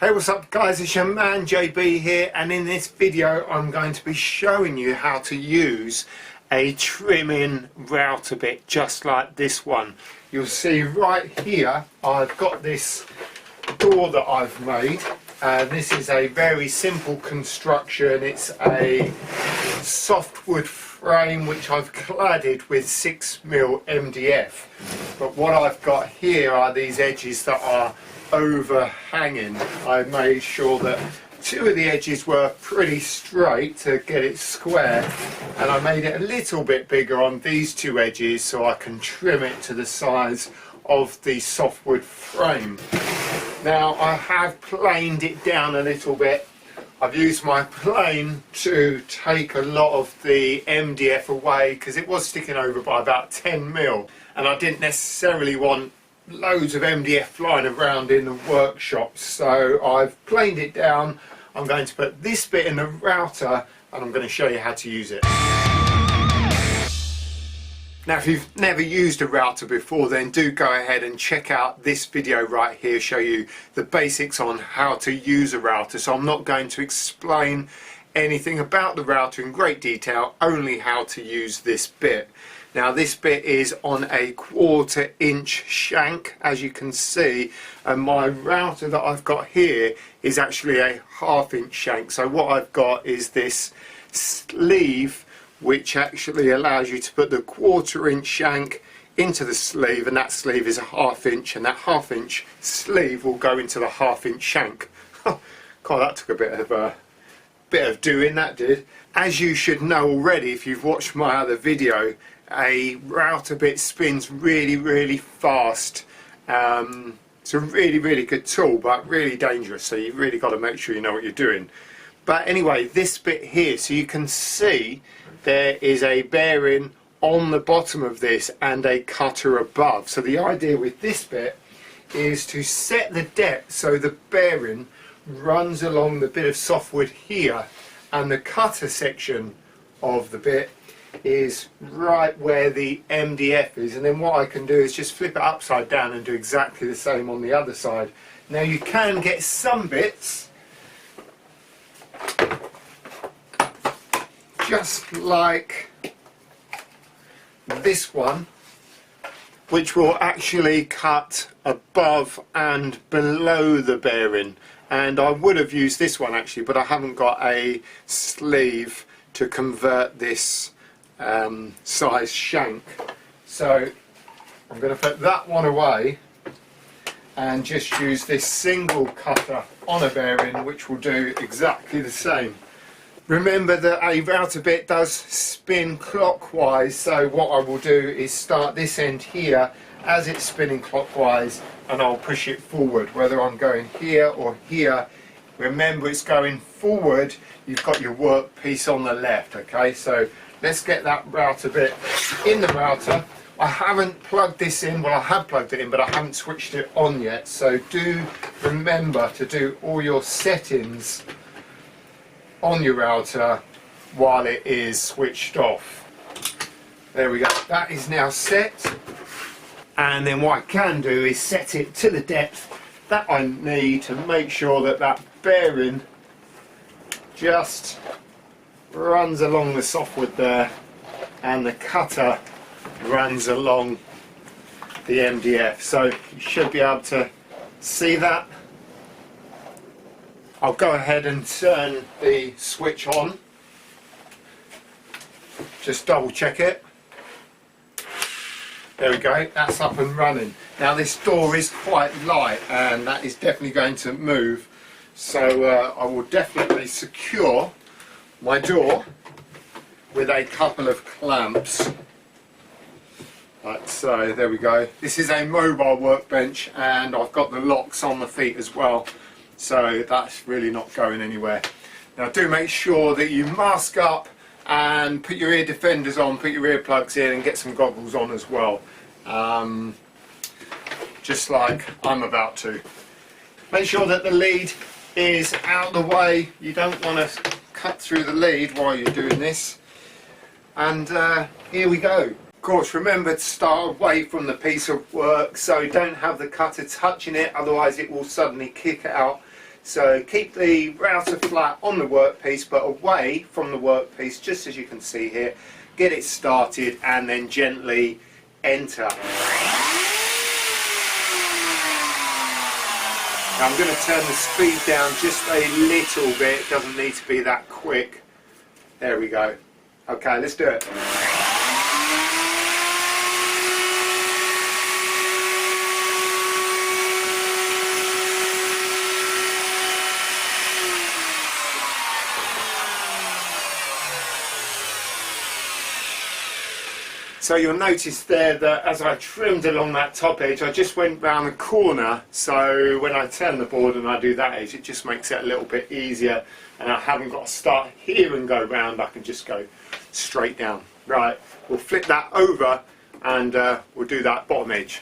Hey, what's up guys, it's your man JB here, and in this video I'm going to be showing you how to use a trim-in router bit just like this one. You'll see right here I've got this door that I've made. This is a very simple construction. It's a softwood frame which I've cladded with 6mm MDF, but what I've got here are these edges that are overhanging. I made sure that two of the edges were pretty straight to get it square, and I made it a little bit bigger on these two edges so I can trim it to the size of the softwood frame. Now I have planed it down a little bit. I've used my plane to take a lot of the MDF away because it was sticking over by about 10mm, and I didn't necessarily want loads of MDF flying around in the workshop, so I've planed it down. I'm going to put this bit in the router and I'm going to show you how to use it. Now if you've never used a router before, then do go ahead and check out this video right here, show you the basics on how to use a router. So I'm not going to explain anything about the router in great detail, only how to use this bit. Now this bit is on a 1/4 inch shank, as you can see, and my router that I've got here is actually a 1/2 inch shank. So what I've got is this sleeve which actually allows you to put the 1/4 inch shank into the sleeve, and that sleeve is a 1/2 inch, and that 1/2 inch sleeve will go into the 1/2 inch shank. God, that took a bit of doing, that did. As you should know already if you've watched my other video, a router bit spins really fast. It's a really good tool, but really dangerous, so you've really got to make sure you know what you're doing. But anyway, this bit here, so you can see there is a bearing on the bottom of this and a cutter above. So the idea with this bit is to set the depth so the bearing runs along the bit of softwood here, and the cutter section of the bit is right where the MDF is, and then what I can do is just flip it upside down and do exactly the same on the other side. Now you can get some bits just like this one, which will actually cut above and below the bearing, and I would have used this one actually, but I haven't got a sleeve to convert this size shank, so I'm going to put that one away and just use this single cutter on a bearing, which will do exactly the same. Remember that a router bit does spin clockwise, so what I will do is start this end here as it's spinning clockwise, and I'll push it forward, whether I'm going here or here. Remember, it's going forward, you've got your workpiece on the left, okay? So let's get that router bit in the router. I haven't plugged this in, well I have plugged it in, but I haven't switched it on yet, so do remember to do all your settings on your router while it is switched off. There we go, that is now set, and then what I can do is set it to the depth that I need to make sure that that bearing just runs along the softwood there and the cutter runs along the MDF. So you should be able to see that. I'll go ahead and turn the switch on, just double check it. There we go, that's up and running. Now this door is quite light and that is definitely going to move, so I will definitely secure my door with a couple of clamps. Like so, there we go. This is a mobile workbench and I've got the locks on the feet as well, so that's really not going anywhere. Now do make sure that you mask up and put your ear defenders on, put your earplugs in, and get some goggles on as well, just like I'm about to. Make sure that the lead is out of the way. You don't want to cut through the lead while you're doing this, and here we go. Of course, remember to start away from the piece of work, so don't have the cutter touching it, otherwise it will suddenly kick out. So keep the router flat on the workpiece but away from the workpiece, just as you can see here. Get it started and then gently enter. Now I'm going to turn the speed down just a little bit, it doesn't need to be that quick. There we go. Okay, let's do it. So you'll notice there that as I trimmed along that top edge, I just went round the corner, so when I turn the board and I do that edge, it just makes it a little bit easier, and I haven't got to start here and go round, I can just go straight down. Right, we'll flip that over and we'll do that bottom edge.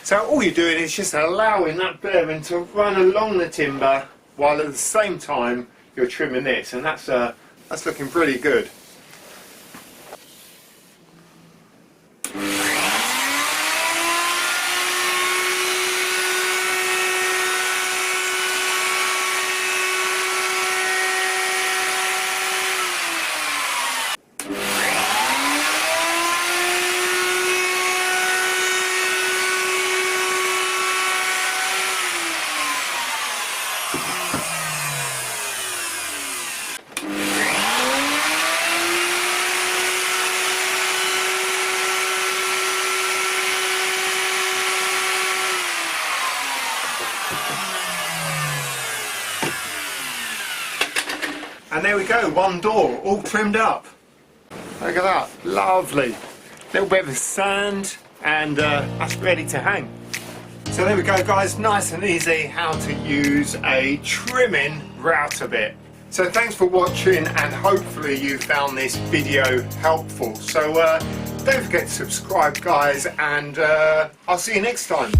So all you're doing is just allowing that bearing to run along the timber while at the same time you're trimming this, and that's looking pretty good. And there we go, one door, all trimmed up. Look at that, lovely. Little bit of sand, and that's ready to hang. So there we go guys, nice and easy how to use a trimming router bit. So thanks for watching, and hopefully you found this video helpful. So don't forget to subscribe guys, and I'll see you next time.